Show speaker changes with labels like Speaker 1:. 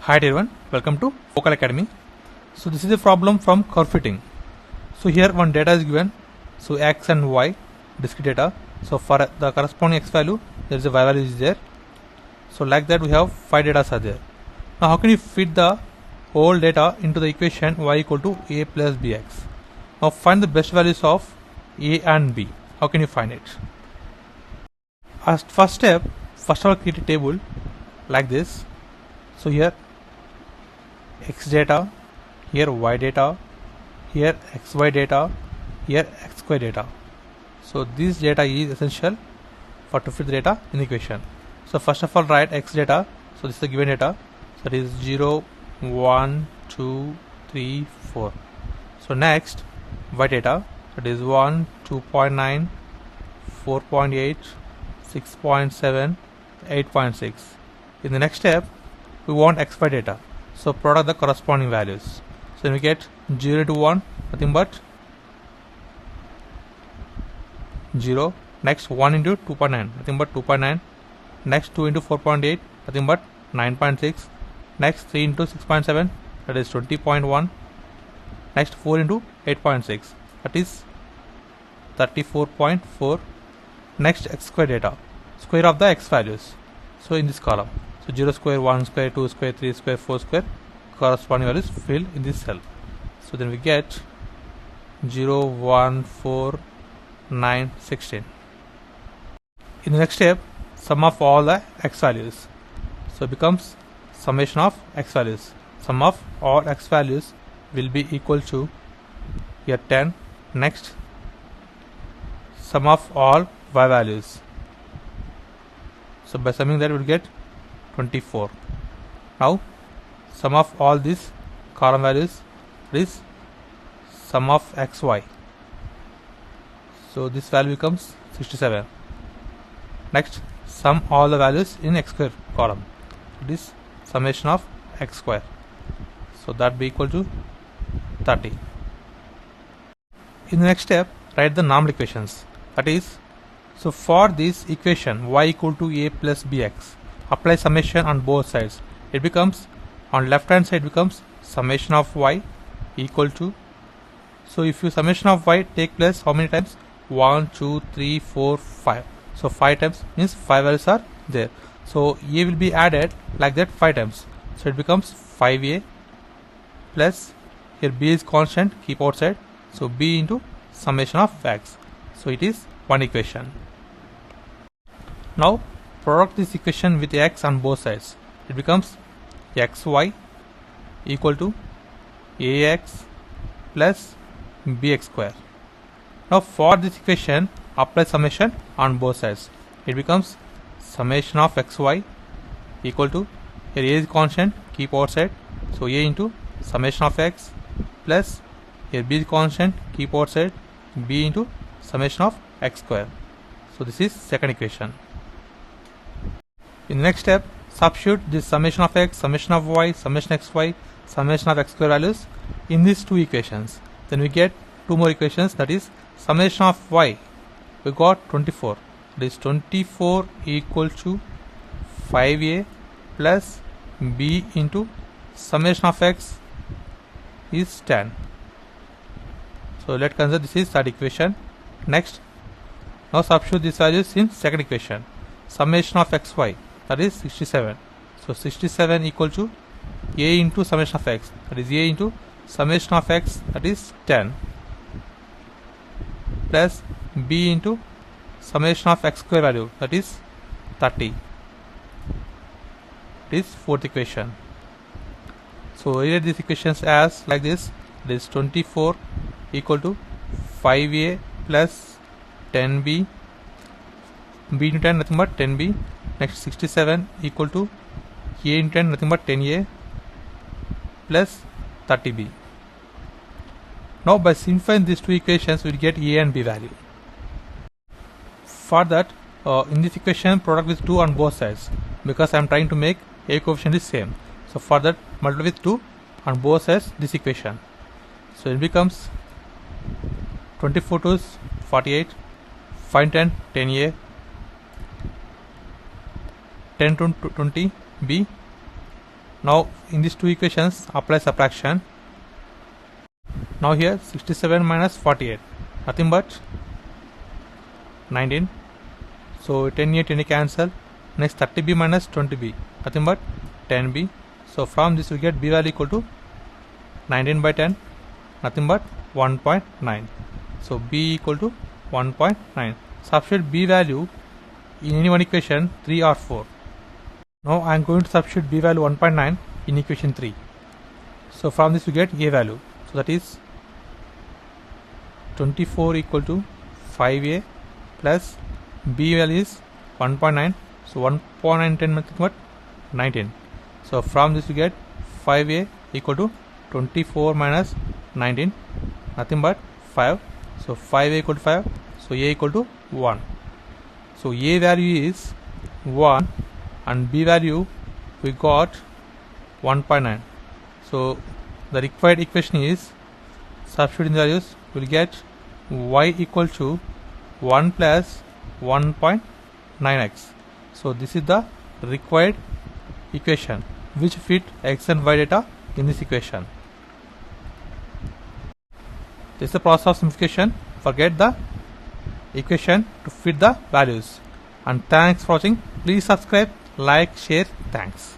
Speaker 1: Hi everyone, welcome to Focal Academy. So this is a problem from curve fitting. So here one data is given, so x and y discrete data. So for the corresponding x value there is a y value is there. So like that we have 5 data are there. Now how can you fit the whole data into the equation y equal to a plus bx? Now find the best values of a and b. How can you find it? As first step, first of all create a table like this. So here x data, here y data, here xy data, here xy data. So this data is essential for to fit the data in the equation. So first of all write x data. So this is the given data. So it is 0, 1, 2, 3, 4. So next y data, it is 1, 2.9, 4.8, 6.7, 8.6. In the next step we want xy data. So product the corresponding values. So we get 0 to 1, nothing but 0. Next 1 into 2.9, nothing but 2.9. Next 2 into 4.8, nothing but 9.6. Next 3 into 6.7, that is 20.1. Next 4 into 8.6, that is 34.4. Next x square data, square of the x values. So in this column, so 0 square, 1 square, 2 square, 3 square, 4 square, corresponding values filled in this cell. So then we get 0, 1, 4, 9, 16. In the next step, sum of all the x values. So it becomes summation of x values. Sum of all x values will be equal to here 10. Next, sum of all y values. So by summing that we will get 24. Now sum of all these column values is sum of xy. So this value becomes 67. Next, sum all the values in x square column. This summation of x square. So that be equal to 30. In the next step, write the normal equations. That is, so for this equation y equal to a plus bx, apply summation on both sides. It becomes, on left hand side becomes summation of y equal to, so if you summation of y take place how many times? 1, 2, 3, 4, 5. So 5 times means 5 values are there. So a will be added like that 5 times. So it becomes 5a plus, here b is constant, keep outside. So b into summation of x. So it is one equation. Now product this equation with x on both sides. It becomes xy equal to ax plus bx square. Now for this equation apply summation on both sides. It becomes summation of xy equal to, here a is constant, keep outside. So a into summation of x plus, here b is constant, keep outside, b into summation of x square. So this is second equation. In the next step, substitute this summation of x, summation of y, summation xy, summation of x square values in these two equations. Then we get two more equations, that is summation of y, we got 24. This 24 equal to 5a plus b into summation of x is 10. So let's consider this is third equation. Next, now substitute these values in second equation. Summation of xy, that is 67. So 67 equal to a into summation of x, that is a into summation of x, that is 10, plus b into summation of x square value, that is 30. It is fourth equation. So write these equations as like this. It is 24 equal to 5a plus 10b, b into 10 nothing but 10b. Next 67 equal to a into 10 nothing but 10a plus 30b. Now by simplifying these two equations we will get a and b value. For that, in this equation product with 2 on both sides, because I am trying to make a coefficient is same. So for that multiply with 2 on both sides this equation. So it becomes 24 to 48, find 10, 10a, 10 to 20b, Now in these two equations apply subtraction. Now here 67 minus 48, nothing but 19. So 10 here 10 cancel. Next 30b minus 20b, nothing but 10b. So from this we get b value equal to 19 by 10, nothing but 1.9. So b equal to 1.9. Substitute b value in any one equation 3 or 4. Now I am going to substitute b value 1.9 in equation 3. So from this we get a value. So that is 24 equal to 5a plus b value is 1.9. So 1.9 10 nothing but 19. So from this we get 5a equal to 24 minus 19, nothing but 5. So 5a equal to 5. So a equal to 1. So a value is 1 and b value we got 1.9. So the required equation is, substituting the values, we will get y equal to 1 plus 1.9x. So this is the required equation which fit x and y data in this equation. This is the process of simplification. Forget the equation to fit the values. And thanks for watching. Please subscribe, like, share. Thanks.